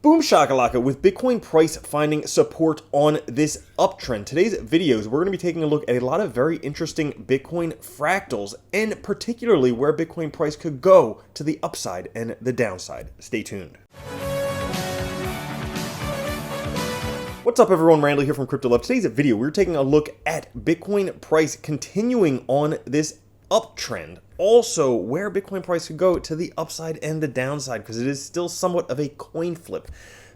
Boom shakalaka with Bitcoin price finding support on this uptrend. Today's videos, we're going to be taking a look at a lot of very interesting Bitcoin fractals and particularly where Bitcoin price could go to the upside and the downside. Stay tuned. What's up everyone, Randall here from Crypto Love. Today's video, we're taking a look at Bitcoin price continuing on this uptrend. Also, where Bitcoin price could go to the upside and the downside, because it is still somewhat of a coin flip.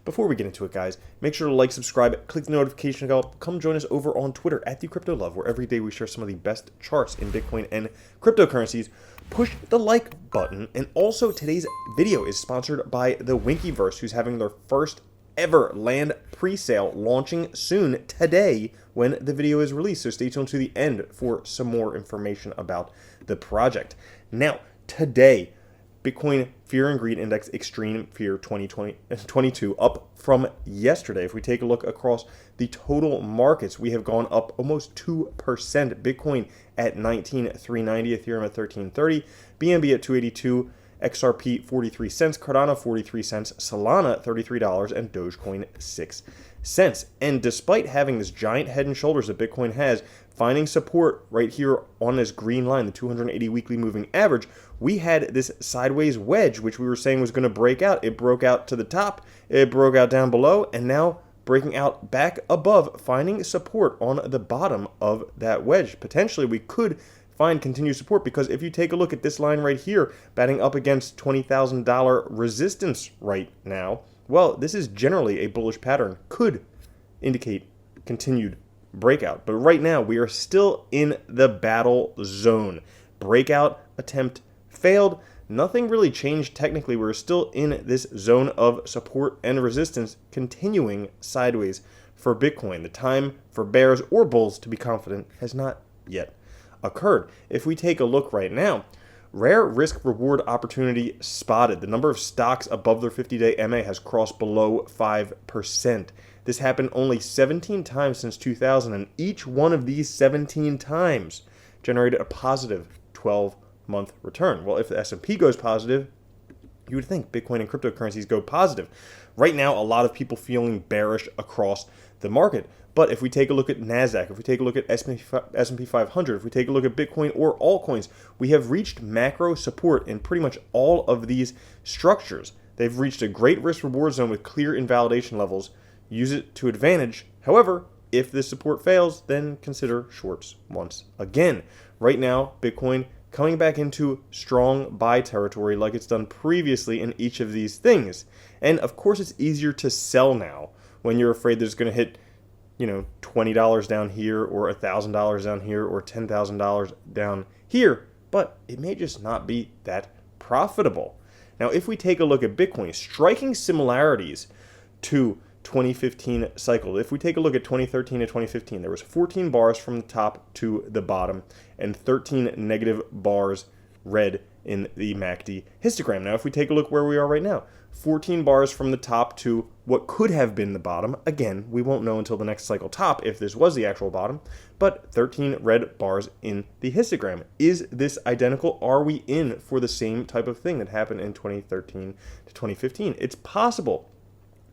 Before we get into it, guys, make sure to like, subscribe, click the notification bell, come join us over on Twitter at @TheCryptoLove, where every day we share some of the best charts in Bitcoin and cryptocurrencies. Push the like button, and also today's video is sponsored by the WINKYVERSE, who's having their first ever land pre-sale launching soon today when the video is released. So stay tuned to the end for some more information about the project. Now, today, Bitcoin Fear and Greed Index Extreme Fear 2022 up from yesterday. If we take a look across the total markets, we have gone up almost 2%. Bitcoin at 19,390, Ethereum at 1330, BNB at 282, XRP 43 cents, Cardano 43 cents, Solana $33, and Dogecoin 6 cents. And despite having this giant head and shoulders that Bitcoin has, finding support right here on this green line, the 280 weekly moving average, we had this sideways wedge, which we were saying was going to break out. It broke out to the top, it broke out down below, and now breaking out back above, finding support on the bottom of that wedge. Potentially, we could find continued support, because if you take a look at this line right here, batting up against $20,000 resistance right now, well, this is generally a bullish pattern, could indicate continued breakout. But right now, we are still in the battle zone. Breakout attempt failed. Nothing really changed technically. We're still in this zone of support and resistance, continuing sideways for Bitcoin. The time for bears or bulls to be confident has not yet occurred. If we take a look right now, rare risk reward opportunity spotted. The number of stocks above their 50-day MA has crossed below 5%. This happened only 17 times since 2000, and each one of these 17 times generated a positive 12-month return. Well, if the S&P goes positive, you would think Bitcoin and cryptocurrencies go positive. Right now, a lot of people feeling bearish across the market. But if we take a look at NASDAQ, if we take a look at S&P 500, if we take a look at Bitcoin or altcoins, we have reached macro support in pretty much all of these structures. They've reached a great risk-reward zone with clear invalidation levels. Use it to advantage. However, if this support fails, then consider shorts once again. Right now, Bitcoin coming back into strong buy territory like it's done previously in each of these things. And of course, it's easier to sell now when you're afraid that it's going to hit, $20 down here, or $1,000 down here, or $10,000 down here, but it may just not be that profitable. Now, if we take a look at Bitcoin, striking similarities to 2015 cycle. If we take a look at 2013 to 2015, there was 14 bars from the top to the bottom and 13 negative bars red in the MACD histogram. Now, if we take a look where we are right now, 14 bars from the top to what could have been the bottom. Again, we won't know until the next cycle top if this was the actual bottom, but 13 red bars in the histogram. Is this identical? Are we in for the same type of thing that happened in 2013 to 2015? It's possible.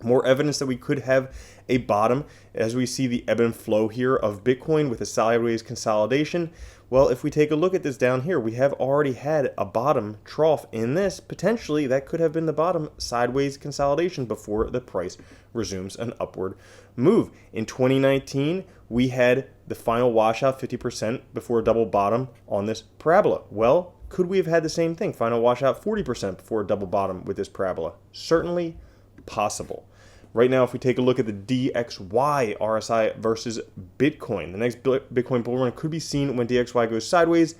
More evidence that we could have a bottom as we see the ebb and flow here of Bitcoin with a sideways consolidation. Well, if we take a look at this down here, we have already had a bottom trough in this. Potentially, that could have been the bottom sideways consolidation before the price resumes an upward move. In 2019, we had the final washout 50% before a double bottom on this parabola. Well, could we have had the same thing? Final washout 40% before a double bottom with this parabola? Certainly possible. Right now, if we take a look at the DXY RSI versus Bitcoin, the next Bitcoin bull run could be seen when DXY goes sideways.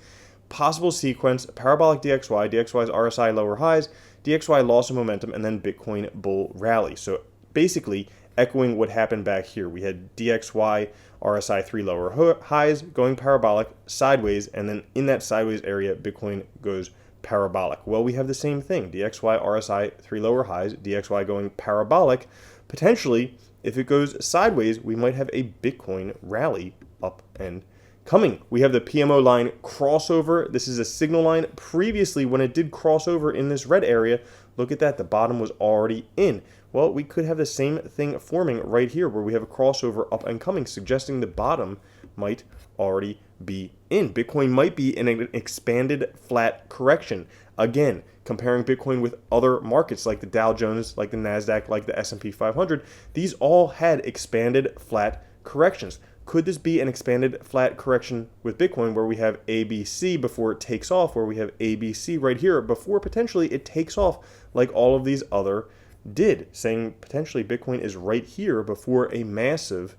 Possible sequence, parabolic DXY, DXY's RSI lower highs, DXY loss of momentum, and then Bitcoin bull rally. So basically, echoing what happened back here. We had DXY, RSI 3 lower highs going parabolic sideways, and then in that sideways area, Bitcoin goes parabolic. Well, we have the same thing. DXY, RSI 3 lower highs, DXY going parabolic. Potentially, if it goes sideways, we might have a Bitcoin rally up and coming. We have the PMO line crossover. This is a signal line. Previously, when it did crossover in this red area, look at that. The bottom was already in. Well, we could have the same thing forming right here where we have a crossover up and coming, suggesting the bottom might already be in. Bitcoin might be in an expanded flat correction. Again, comparing Bitcoin with other markets like the Dow Jones, like the NASDAQ, like the S&P 500, these all had expanded flat corrections. Could this be an expanded flat correction with Bitcoin where we have ABC before it takes off, where we have ABC right here before potentially it takes off like all of these other did, saying potentially Bitcoin is right here before a massive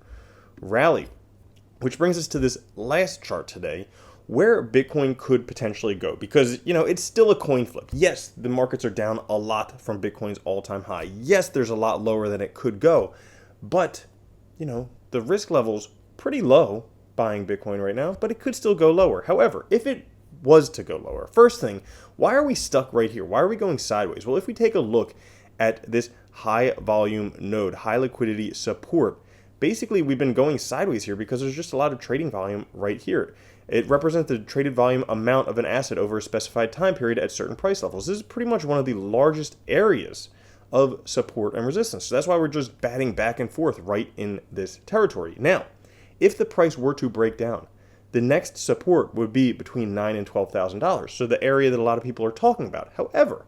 rally? Which brings us to this last chart today, where Bitcoin could potentially go, because, it's still a coin flip. Yes, the markets are down a lot from Bitcoin's all-time high. Yes, there's a lot lower than it could go, but, the risk level's pretty low buying Bitcoin right now, but it could still go lower. However, if it was to go lower, first thing, why are we stuck right here? Why are we going sideways? Well, if we take a look at this high volume node, high liquidity support, basically we've been going sideways here because there's just a lot of trading volume right here. It represents the traded volume amount of an asset over a specified time period at certain price levels. This is pretty much one of the largest areas of support and resistance. So that's why we're just batting back and forth right in this territory. Now, if the price were to break down, the next support would be between $9,000 and $12,000. So the area that a lot of people are talking about. However,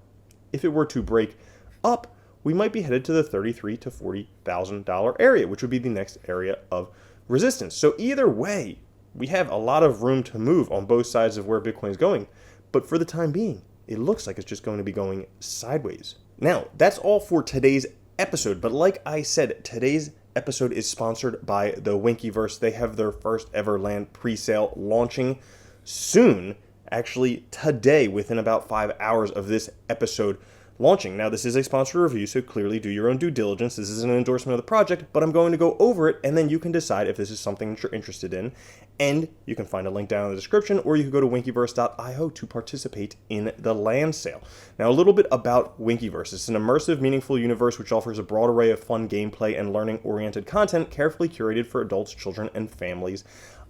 if it were to break up, we might be headed to the $33,000 to $40,000 area, which would be the next area of resistance. So either way, we have a lot of room to move on both sides of where Bitcoin is going. But for the time being, it looks like it's just going to be going sideways. Now, that's all for today's episode. But like I said, today's episode is sponsored by the WINKYVERSE. They have their first ever land pre-sale launching soon, actually today, within about 5 hours of this episode launching. Now, this is a sponsored review, so clearly do your own due diligence. This is an endorsement of the project, but I'm going to go over it, and then you can decide if this is something that you're interested in. And you can find a link down in the description, or you can go to winkyverse.io to participate in the land sale. Now, a little bit about WINKYVERSE. It's an immersive, meaningful universe which offers a broad array of fun gameplay and learning-oriented content carefully curated for adults, children, and families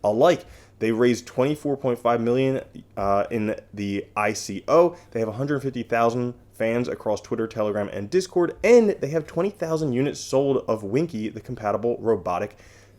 alike. They raised $24.5 million in the ICO. They have 150,000 fans across Twitter, Telegram, and Discord, and they have 20,000 units sold of Winky, the compatible robotic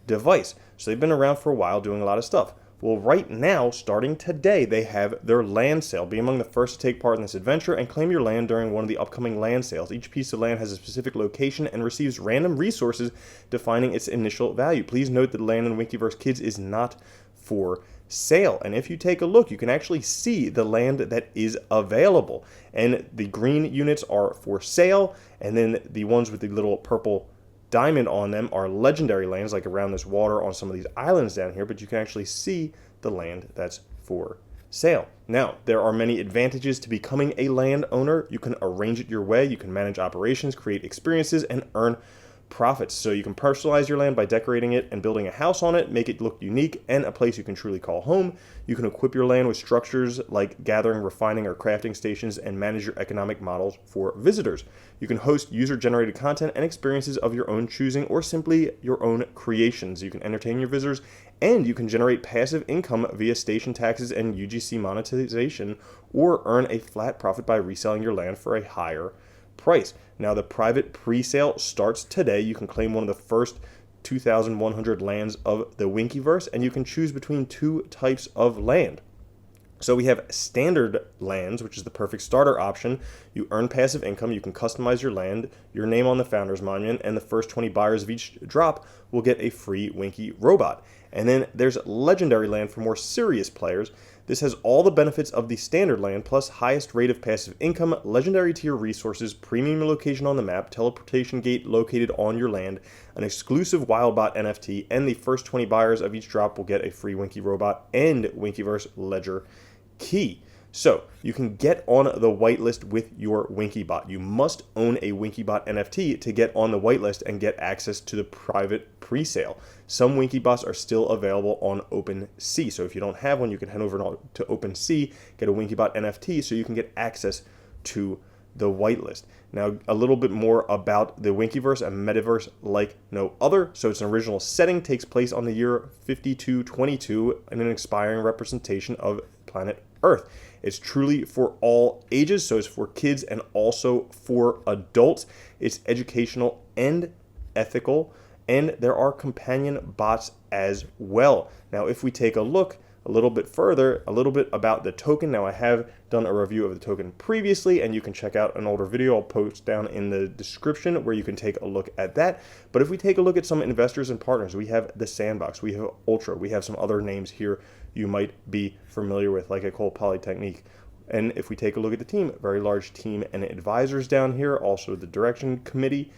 device. So they've been around for a while doing a lot of stuff. Well, right now, starting today, they have their land sale. Be among the first to take part in this adventure and claim your land during one of the upcoming land sales. Each piece of land has a specific location and receives random resources defining its initial value. Please note that land in WINKYVERSE Kids is not for sale. And if you take a look, you can actually see the land that is available. And the green units are for sale, and then the ones with the little purple diamond on them are legendary lands, like around this water on some of these islands down here, but you can actually see the land that's for sale. Now, there are many advantages to becoming a landowner. You can arrange it your way, you can manage operations, create experiences, and earn profits. So you can personalize your land by decorating it and building a house on it, make it look unique and a place you can truly call home. You can equip your land with structures like gathering, refining, or crafting stations and manage your economic models for visitors. You can host user-generated content and experiences of your own choosing or simply your own creations. You can entertain your visitors, and you can generate passive income via station taxes and UGC monetization, or earn a flat profit by reselling your land for a higher price. Now, the private pre-sale starts today. You can claim one of the first 2,100 lands of the WINKYVERSE, and you can choose between two types of land. So we have standard lands, which is the perfect starter option. You earn passive income, you can customize your land, your name on the founder's monument, and the first 20 buyers of each drop will get a free Winky robot. And then there's legendary land for more serious players. This has all the benefits of the standard land, plus highest rate of passive income, legendary tier resources, premium location on the map, teleportation gate located on your land, an exclusive Wildbot NFT, and the first 20 buyers of each drop will get a free Winky robot and WINKYVERSE ledger key. So you can get on the whitelist with your WinkyBot. You must own a WinkyBot NFT to get on the whitelist and get access to the private pre-sale. Some WinkyBots are still available on OpenSea. So if you don't have one, you can head over to OpenSea, get a WinkyBot NFT so you can get access to the whitelist. Now, a little bit more about the WINKYVERSE, a metaverse like no other. So its original setting takes place on the year 5222 in an expiring representation of planet earth. It's truly for all ages, so it's for kids and also for adults. It's educational and ethical, and there are companion bots as well. Now, if we take a look a little bit further, a little bit about the token. Now, I have done a review of the token previously, and you can check out an older video I'll post down in the description where you can take a look at that. But if we take a look at some investors and partners, we have the Sandbox, we have Ultra, we have some other names here you might be familiar with, like Ecole Polytechnique. And if we take a look at the team, very large team and advisors down here, also the direction committee.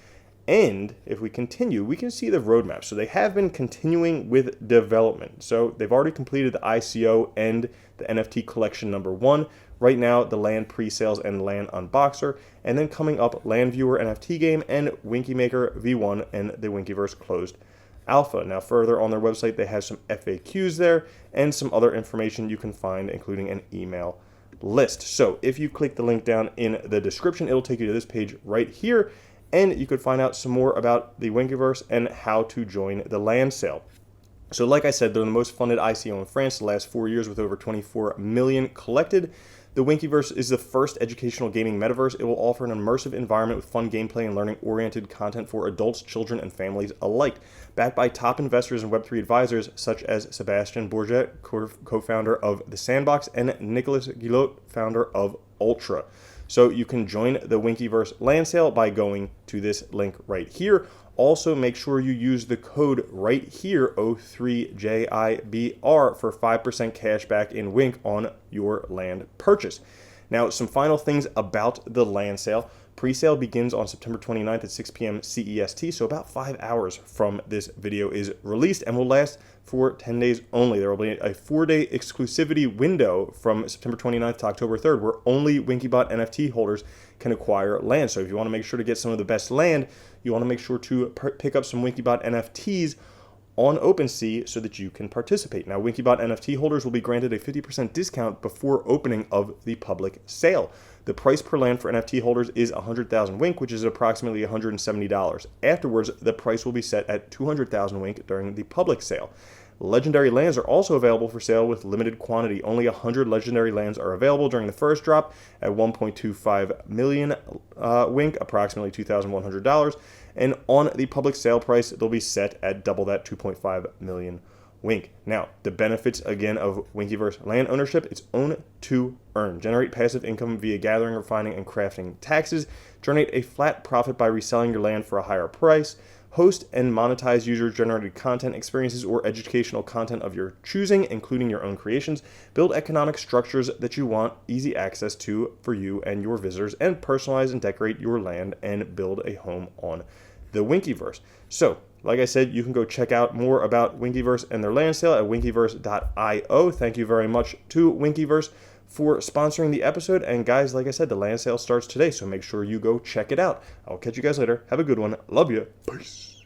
And if we continue, we can see the roadmap. So they have been continuing with development. So they've already completed the ICO and the NFT collection number 1. Right now, the land pre-sales and land unboxer. And then coming up, land viewer NFT game and Winky Maker V1 and the Winkyverse closed alpha. Now, further on their website, they have some FAQs there and some other information you can find, including an email list. So if you click the link down in the description, it'll take you to this page right here. And you could find out some more about the Winkyverse and how to join the land sale. So like I said, they're the most funded ICO in France the last 4 years with over 24 million collected. The Winkyverse is the first educational gaming metaverse. It will offer an immersive environment with fun gameplay and learning-oriented content for adults, children, and families alike. Backed by top investors and Web3 advisors such as Sebastian Bourget, co-founder of The Sandbox, and Nicolas Guillot, founder of Ultra. So you can join the Winkyverse land sale by going to this link right here. Also, make sure you use the code right here, O3JIBR, for 5% cash back in Wink on your land purchase. Now, some final things about the land sale. Pre-sale begins on September 29th at 6 p.m. CEST, so about 5 hours from this video is released, and will last for 10 days only. There will be a 4-day exclusivity window from September 29th to October 3rd where only WinkyBot NFT holders can acquire land. So if you want to make sure to get some of the best land, you want to make sure to pick up some WinkyBot NFTs on OpenSea so that you can participate. Now, WinkyBot NFT holders will be granted a 50% discount before opening of the public sale. The price per land for NFT holders is 100,000 Wink, which is approximately $170. Afterwards, the price will be set at 200,000 Wink during the public sale. Legendary lands are also available for sale with limited quantity. Only 100 legendary lands are available during the first drop at 1.25 million Wink, approximately $2,100. And on the public sale price, they'll be set at double that, 2.5 million Wink. Now, the benefits again of Winkyverse land ownership: it's own to earn. Generate passive income via gathering, refining, and crafting taxes. Generate a flat profit by reselling your land for a higher price. Host and monetize user-generated content, experiences, or educational content of your choosing, including your own creations. Build economic structures that you want easy access to for you and your visitors, and personalize and decorate your land and build a home on the Winkyverse. So, like I said, you can go check out more about Winkyverse and their land sale at winkyverse.io. Thank you very much to Winkyverse for sponsoring the episode. And guys, like I said, the land sale starts today, so make sure you go check it out. I'll catch you guys later. Have a good one. Love you. Peace.